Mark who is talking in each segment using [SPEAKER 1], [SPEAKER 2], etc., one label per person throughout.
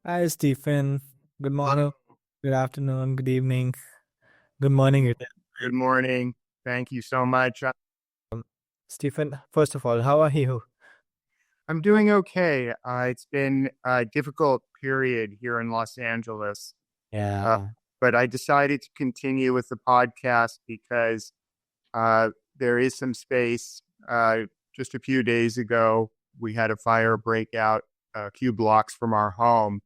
[SPEAKER 1] Hi, Stephen. Good morning, good afternoon, good evening, good morning.
[SPEAKER 2] Good morning. Thank you so much.
[SPEAKER 1] Stephen, first of all, how are you?
[SPEAKER 2] I'm doing okay. It's been a difficult period here in Los Angeles, uh,
[SPEAKER 1] Yeah,
[SPEAKER 2] but I decided to continue with the podcast because uh, there is some space. Just a few days ago, we had a fire break out a few blocks from our home,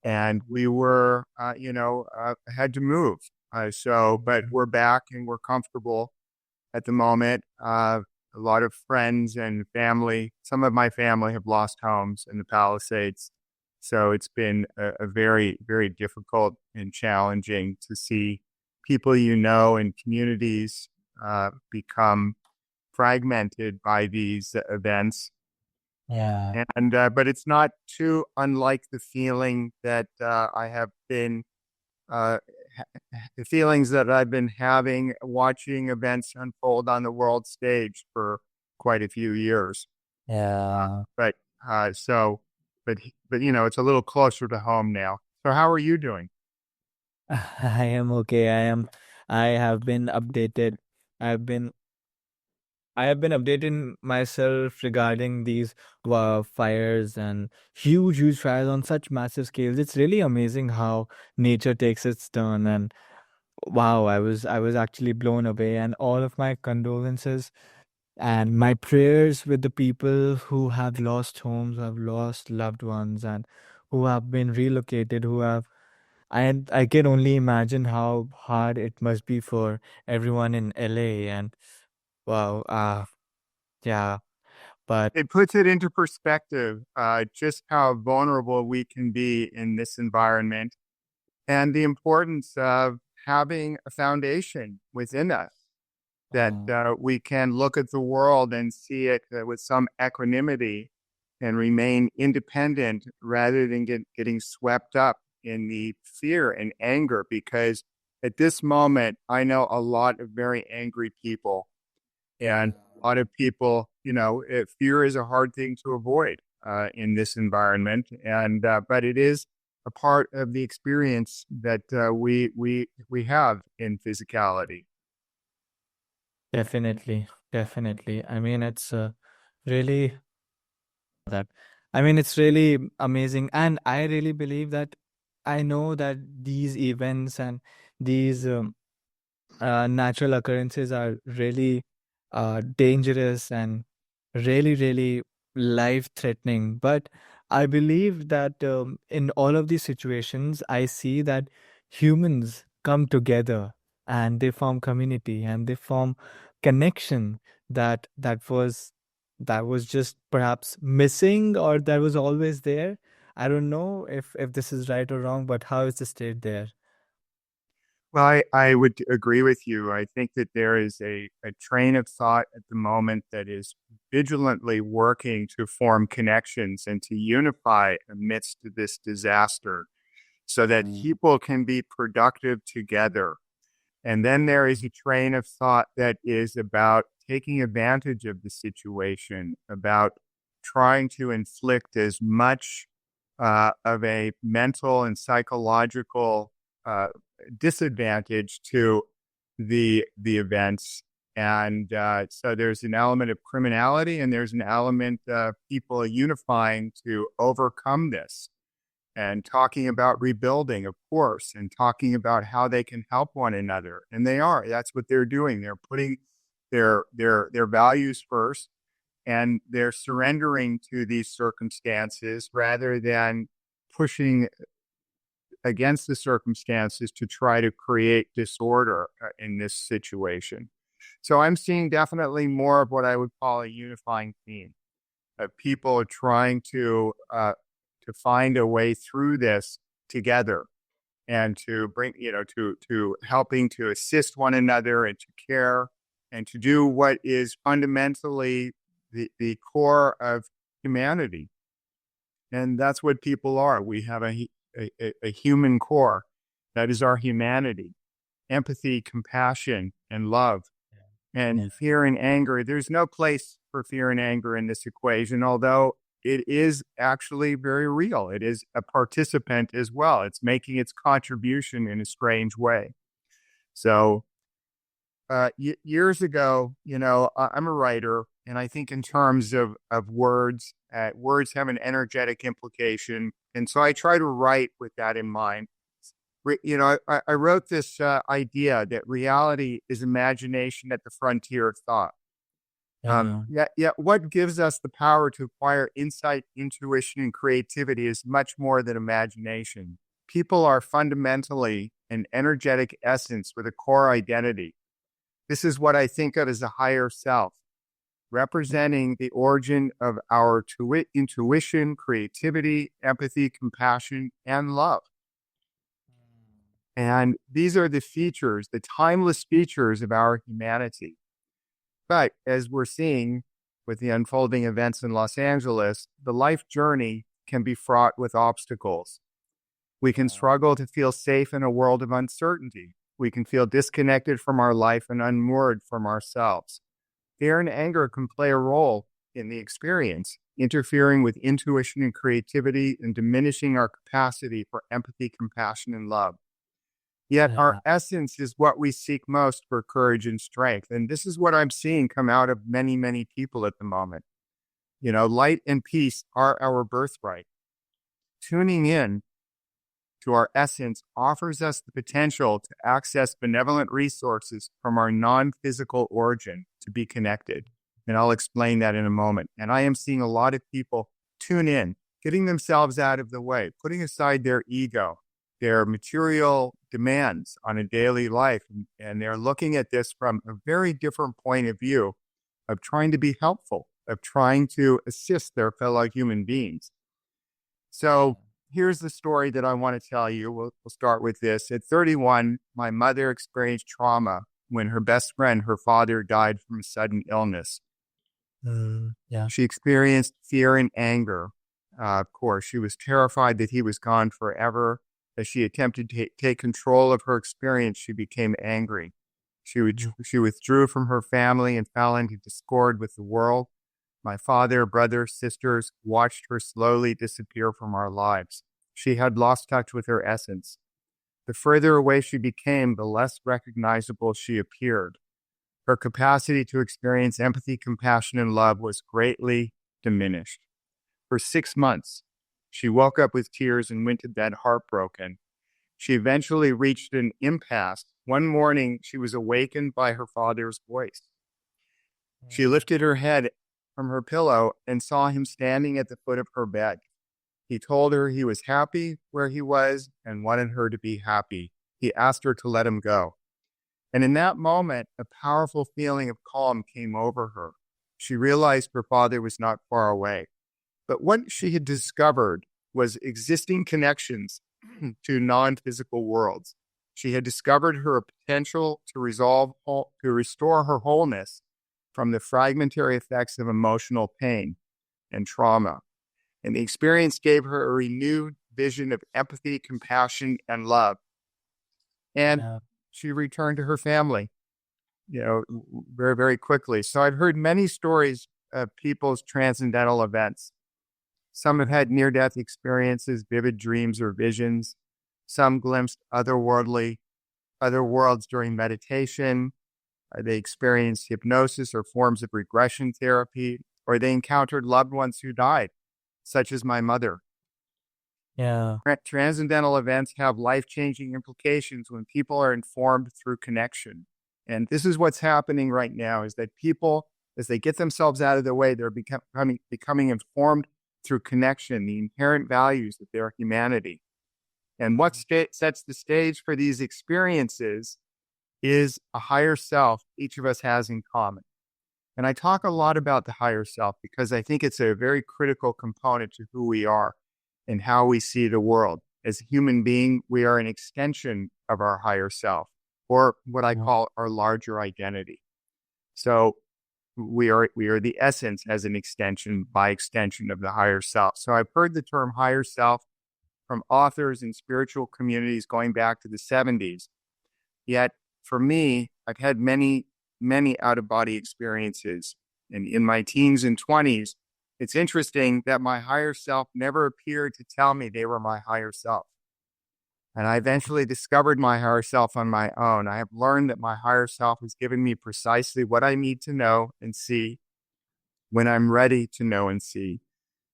[SPEAKER 2] and we were, had to move. But we're back and we're comfortable at the moment. A lot of friends and family, some of my family have lost homes in the Palisades. So it's been a very, very difficult and challenging to see people and communities become fragmented by these events.
[SPEAKER 1] yeah,
[SPEAKER 2] But it's not too unlike the feeling that I have been uh, the feelings that I've been having watching events unfold on the world stage for quite a few years.
[SPEAKER 1] yeah.
[SPEAKER 2] But so, but it's a little closer to home now. So how are you doing?
[SPEAKER 1] I am okay. I have been updated. I've been, I have been updating myself regarding these fires and huge fires on such massive scales. It's really amazing how nature takes its turn. And wow, I was actually blown away. And all of my condolences and my prayers with the people who have lost homes, who have lost loved ones, and who have been relocated, who have and I can only imagine how hard it must be for everyone in LA. And wow, yeah, but
[SPEAKER 2] It puts it into perspective, just how vulnerable we can be in this environment and the importance of having a foundation within us that
[SPEAKER 1] uh,
[SPEAKER 2] we can look at the world and see it with some equanimity and remain independent rather than getting swept up in the fear and anger. Because at this moment, I know a lot of very angry people, and a lot of people, fear is a hard thing to avoid in this environment. But it is a part of the experience that we have in physicality.
[SPEAKER 1] definitely, definitely. I mean, it's really that. I mean, it's really amazing, and I really believe that I know that these events and these natural occurrences are really dangerous and really life threatening. But I believe that in all of these situations, I see that humans come together and they form community and they form connection that was just perhaps missing or that was always there. I don't know if this is right or wrong, but how is the state there?
[SPEAKER 2] Well, I would agree with you. I think that there is a train of thought at the moment that is vigilantly working to form connections and to unify amidst this disaster so that people can be productive together. And then there is a train of thought that is about taking advantage of the situation, about trying to inflict as much of a mental and psychological uh, disadvantage to the events. And so there's an element of criminality, and there's an element of people unifying to overcome this and talking about rebuilding, of course, and talking about how they can help one another. And they are. That's what they're doing. They're putting their values first, and they're surrendering to these circumstances rather than pushing against the circumstances to try to create disorder in this situation. So I'm seeing definitely more of what I would call a unifying theme of people trying to find a way through this together and to bring, to helping to assist one another and to care and to do what is fundamentally the core of humanity. And that's what people are. We have a human core. That is our humanity, empathy, compassion, and love. And
[SPEAKER 1] Yeah.
[SPEAKER 2] fear and anger, there's no place for fear and anger in this equation, although it is actually very real. It is a participant as well. It's making its contribution in a strange way. So years ago, I'm a writer, and I think in terms of words, words have an energetic implication, and so I try to write with that in mind. I wrote this idea that reality is imagination at the frontier of thought.
[SPEAKER 1] Yeah.
[SPEAKER 2] Yet what gives us the power to acquire insight, intuition, and creativity is much more than imagination. People are fundamentally an energetic essence with a core identity. This is what I think of as a higher self, representing the origin of our intuition, creativity, empathy, compassion, and love. And these are the features, the timeless features of our humanity. But as we're seeing with the unfolding events in Los Angeles, the life journey can be fraught with obstacles. We can struggle to feel safe in a world of uncertainty. We can feel disconnected from our life and unmoored from ourselves. Fear and anger can play a role in the experience, interfering with intuition and creativity and diminishing our capacity for empathy, compassion, and love. Yet our
[SPEAKER 1] Yeah.
[SPEAKER 2] essence is what we seek most for courage and strength. And this is what I'm seeing come out of many, many people at the moment. Light and peace are our birthright. Tuning in to our essence offers us the potential to access benevolent resources from our non-physical origin to be connected. And I'll explain that in a moment. And I am seeing a lot of people tune in, getting themselves out of the way, putting aside their ego, their material demands on a daily life. And they're looking at this from a very different point of view of trying to be helpful, of trying to assist their fellow human beings. So here's the story that I want to tell you. We'll start with this. At 31, my mother experienced trauma when her best friend, her father, died from a sudden illness.
[SPEAKER 1] Yeah.
[SPEAKER 2] She experienced fear and anger. Of course, she was terrified that he was gone forever. As she attempted to take control of her experience, she became angry. She withdrew from her family and fell into discord with the world. My father, brothers, sisters watched her slowly disappear from our lives. She had lost touch with her essence. The further away she became, the less recognizable she appeared. Her capacity to experience empathy, compassion, and love was greatly diminished. For 6 months, she woke up with tears and went to bed heartbroken. She eventually reached an impasse. One morning, she was awakened by her father's voice. She lifted her head from her pillow and saw him standing at the foot of her bed. He told her he was happy where he was and wanted her to be happy. He asked her to let him go. And in that moment, a powerful feeling of calm came over her. She realized her father was not far away. But what she had discovered was existing connections to non-physical worlds. She had discovered her potential to restore her wholeness from the fragmentary effects of emotional pain and trauma. And the experience gave her a renewed vision of empathy, compassion, and love. And
[SPEAKER 1] Yeah.
[SPEAKER 2] she returned to her family, very, very quickly. So I've heard many stories of people's transcendental events. Some have had near-death experiences, vivid dreams or visions. Some glimpsed other worlds during meditation. They experienced hypnosis or forms of regression therapy, or they encountered loved ones who died, such as my mother.
[SPEAKER 1] Yeah.
[SPEAKER 2] Transcendental events have life-changing implications when people are informed through connection. And this is what's happening right now, is that people, as they get themselves out of the way, they're becoming informed through connection, the inherent values of their humanity. And what sets the stage for these experiences is a higher self each of us has in common. And I talk a lot about the higher self because I think it's a very critical component to who we are and how we see the world. As a human being, we are an extension of our higher self, or what I
[SPEAKER 1] Yeah.
[SPEAKER 2] call our larger identity. So we are the essence as an extension by extension of the higher self. So I've heard the term higher self from authors and spiritual communities going back to the 70s. Yet for me, I've had many, many out-of-body experiences. And in my teens and 20s, It's interesting that my higher self never appeared to tell me they were my higher self. And I eventually discovered my higher self on my own. I have learned that my higher self has given me precisely what I need to know and see when I'm ready to know and see,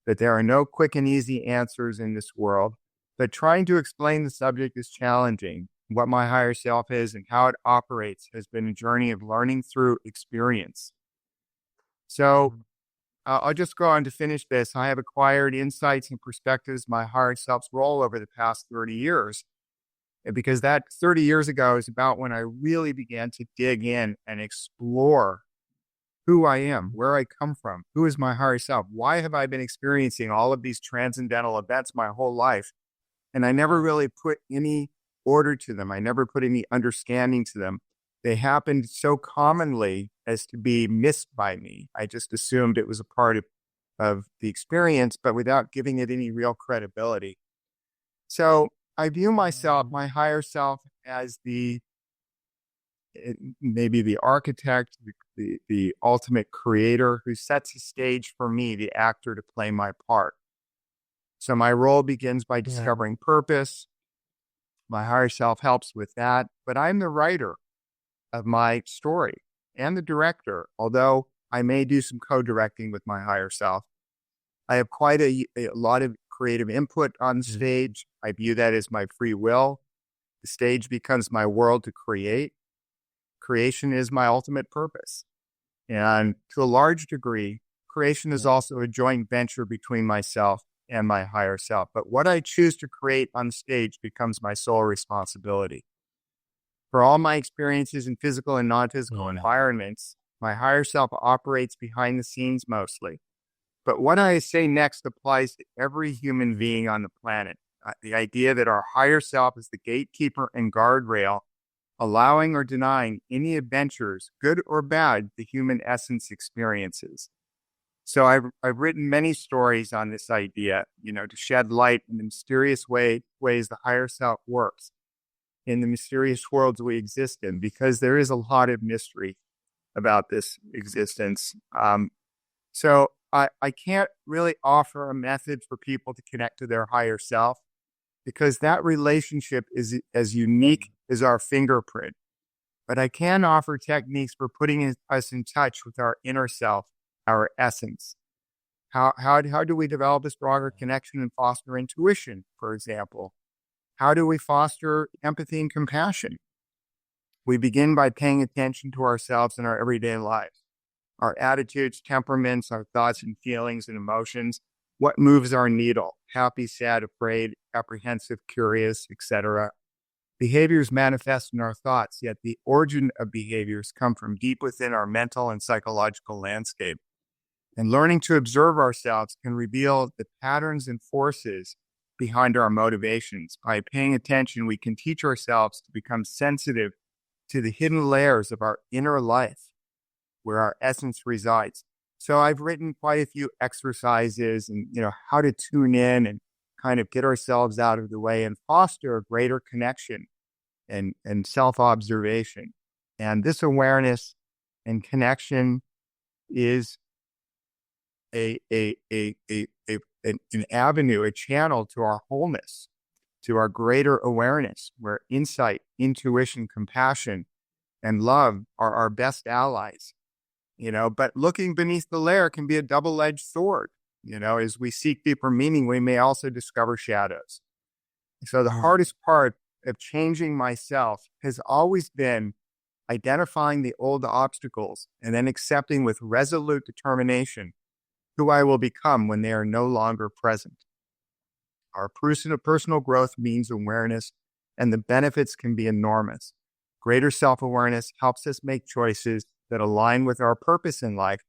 [SPEAKER 2] that there are no quick and easy answers in this world, that trying to explain the subject is challenging. What my higher self is and how it operates has been a journey of learning through experience. So I'll just go on to finish this. I have acquired insights and perspectives my higher self's role over the past 30 years. Because that 30 years ago is about when I really began to dig in and explore who I am, where I come from, who is my higher self, why have I been experiencing all of these transcendental events my whole life? And I never really put any order to them. I never put any understanding to them. They happened so commonly as to be missed by me. I just assumed it was a part of the experience, but without giving it any real credibility. So I view myself, my higher self, as maybe the architect, the ultimate creator who sets a stage for me, the actor, to play my part. So my role begins by discovering purpose. My higher self helps with that, but I'm the writer of my story and the director, although I may do some co-directing with my higher self. I have quite a lot of creative input on stage. I view that as my free will. The stage becomes my world to create. Creation is my ultimate purpose. And to a large degree, creation is also a joint venture between myself and my higher self. But what I choose to create on stage becomes my sole responsibility. For all my experiences in physical and non-physical environments, my higher self operates behind the scenes mostly. But what I say next applies to every human being on the planet. The idea that our higher self is the gatekeeper and guardrail, allowing or denying any adventures, good or bad, the human essence experiences. So I've written many stories on this idea, to shed light on the mysterious ways the higher self works in the mysterious worlds we exist in, because there is a lot of mystery about this existence. So I can't really offer a method for people to connect to their higher self, because that relationship is as unique as our fingerprint. But I can offer techniques for putting us in touch with our inner self, our essence. How do we develop a stronger connection and foster intuition, for example? How do we foster empathy and compassion? We begin by paying attention to ourselves in our everyday lives, our attitudes, temperaments, our thoughts and feelings and emotions. What moves our needle? Happy, sad, afraid, apprehensive, curious, etc. Behaviors manifest in our thoughts, yet the origin of behaviors come from deep within our mental and psychological landscape. And learning to observe ourselves can reveal the patterns and forces behind our motivations. By paying attention, we can teach ourselves to become sensitive to the hidden layers of our inner life, where our essence resides. So I've written quite a few exercises and, how to tune in and kind of get ourselves out of the way and foster a greater connection and self-observation. And this awareness and connection is an avenue, a channel to our wholeness, to our greater awareness, where insight, intuition, compassion, and love are our best allies. But looking beneath the layer can be a double-edged sword. As we seek deeper meaning, we may also discover shadows. So the hardest part of changing myself has always been identifying the old obstacles and then accepting with resolute determination who I will become when they are no longer present. Our personal growth means awareness, and the benefits can be enormous. Greater self-awareness helps us make choices that align with our purpose in life,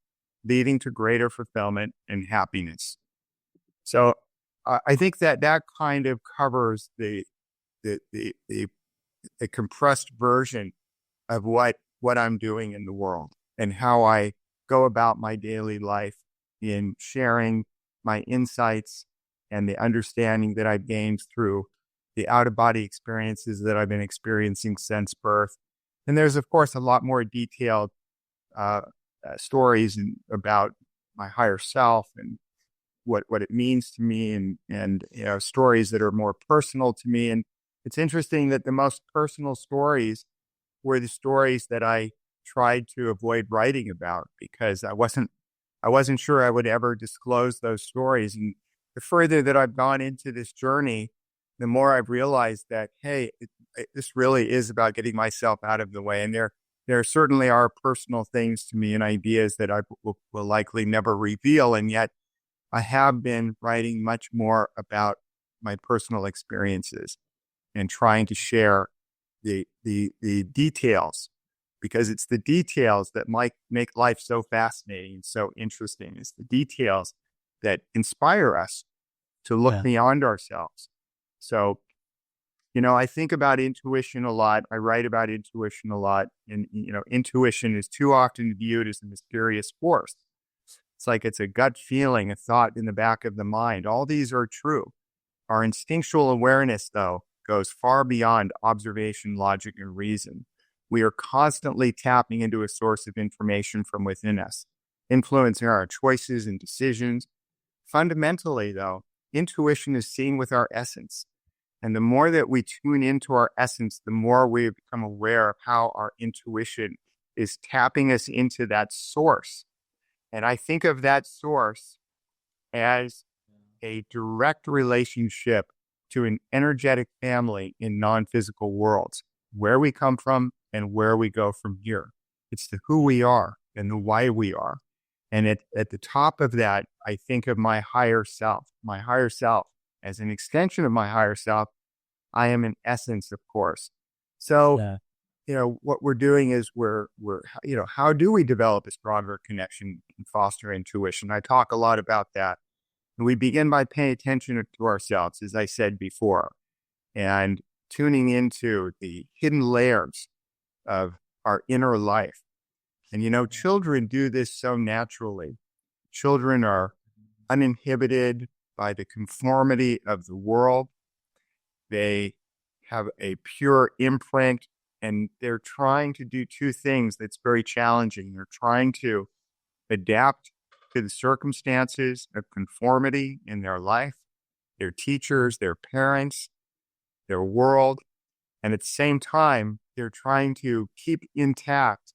[SPEAKER 2] leading to greater fulfillment and happiness. So I think that kind of covers the compressed version of what I'm doing in the world and how I go about my daily life in sharing my insights and the understanding that I've gained through the out-of-body experiences that I've been experiencing since birth. And there's, of course, a lot more detailed stories about my higher self and what it means to me, and stories that are more personal to me. And it's interesting that the most personal stories were the stories that I tried to avoid writing about, because I wasn't sure I would ever disclose those stories. And the further that I've gone into this journey, the more I've realized that, hey, this really is about getting myself out of the way. And there certainly are personal things to me and ideas that I will likely never reveal. And yet I have been writing much more about my personal experiences and trying to share the details, because it's the details that might make life so fascinating and so interesting. It's the details that inspire us to look
[SPEAKER 1] Yeah.
[SPEAKER 2] beyond ourselves. So, I think about intuition a lot. I write about intuition a lot. And, intuition is too often viewed as a mysterious force. It's like it's a gut feeling, a thought in the back of the mind. All these are true. Our instinctual awareness, though, goes far beyond observation, logic, and reason. We are constantly tapping into a source of information from within us, influencing our choices and decisions. Fundamentally, though, intuition is seen with our essence. And the more that we tune into our essence, the more we become aware of how our intuition is tapping us into that source. And I think of that source as a direct relationship to an energetic family in non-physical worlds, where we come from and where we go from here. It's the who we are and the why we are. And at the top of that, I think of my higher self as an extension of my higher self. I am an essence, of course. So,
[SPEAKER 1] Yeah.
[SPEAKER 2] what we're doing is how do we develop a stronger connection and foster intuition? I talk a lot about that. And we begin by paying attention to ourselves, as I said before, and tuning into the hidden layers of our inner life. And, children do this so naturally. Children are uninhibited by the conformity of the world. They have a pure imprint, and they're trying to do two things that's very challenging. They're trying to adapt to the circumstances of conformity in their life, their teachers, their parents, their world. And at the same time, they're trying to keep intact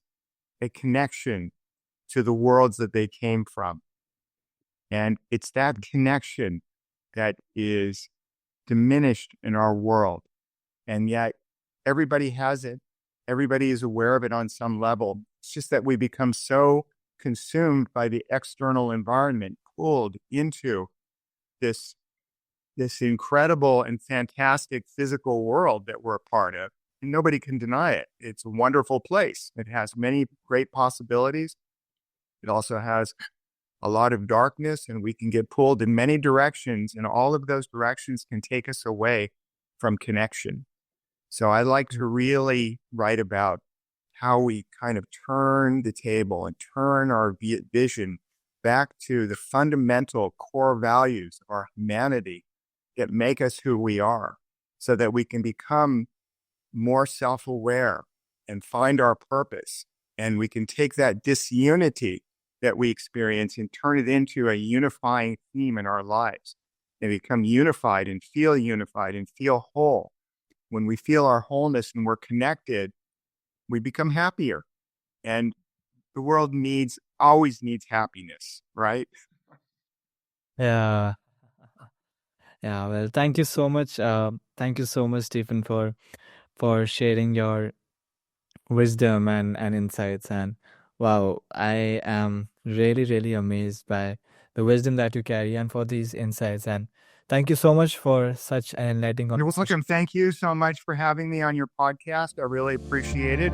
[SPEAKER 2] a connection to the worlds that they came from. And it's that connection that is diminished in our world. And yet everybody has it. Everybody is aware of it on some level. It's just that we become so consumed by the external environment, pulled into this incredible and fantastic physical world that we're a part of. And nobody can deny it. It's a wonderful place. It has many great possibilities. It also has a lot of darkness, and we can get pulled in many directions, and all of those directions can take us away from connection. So I like to really write about how we kind of turn the table and turn our vision back to the fundamental core values of our humanity that make us who we are, so that we can become more self-aware and find our purpose. And we can take that disunity that we experience and turn it into a unifying theme in our lives, and become unified and feel whole. When we feel our wholeness and we're connected, we become happier. And the world always needs happiness, right?
[SPEAKER 1] Yeah. Yeah. Well, thank you so much. Thank you so much, Stephen, for sharing your wisdom and insights. And wow, I am really, really amazed by the wisdom that you carry and for these insights. And thank you so much for such an enlightening
[SPEAKER 2] You're
[SPEAKER 1] conversation.
[SPEAKER 2] welcome. Thank you so much for having me on your podcast. I really appreciate it.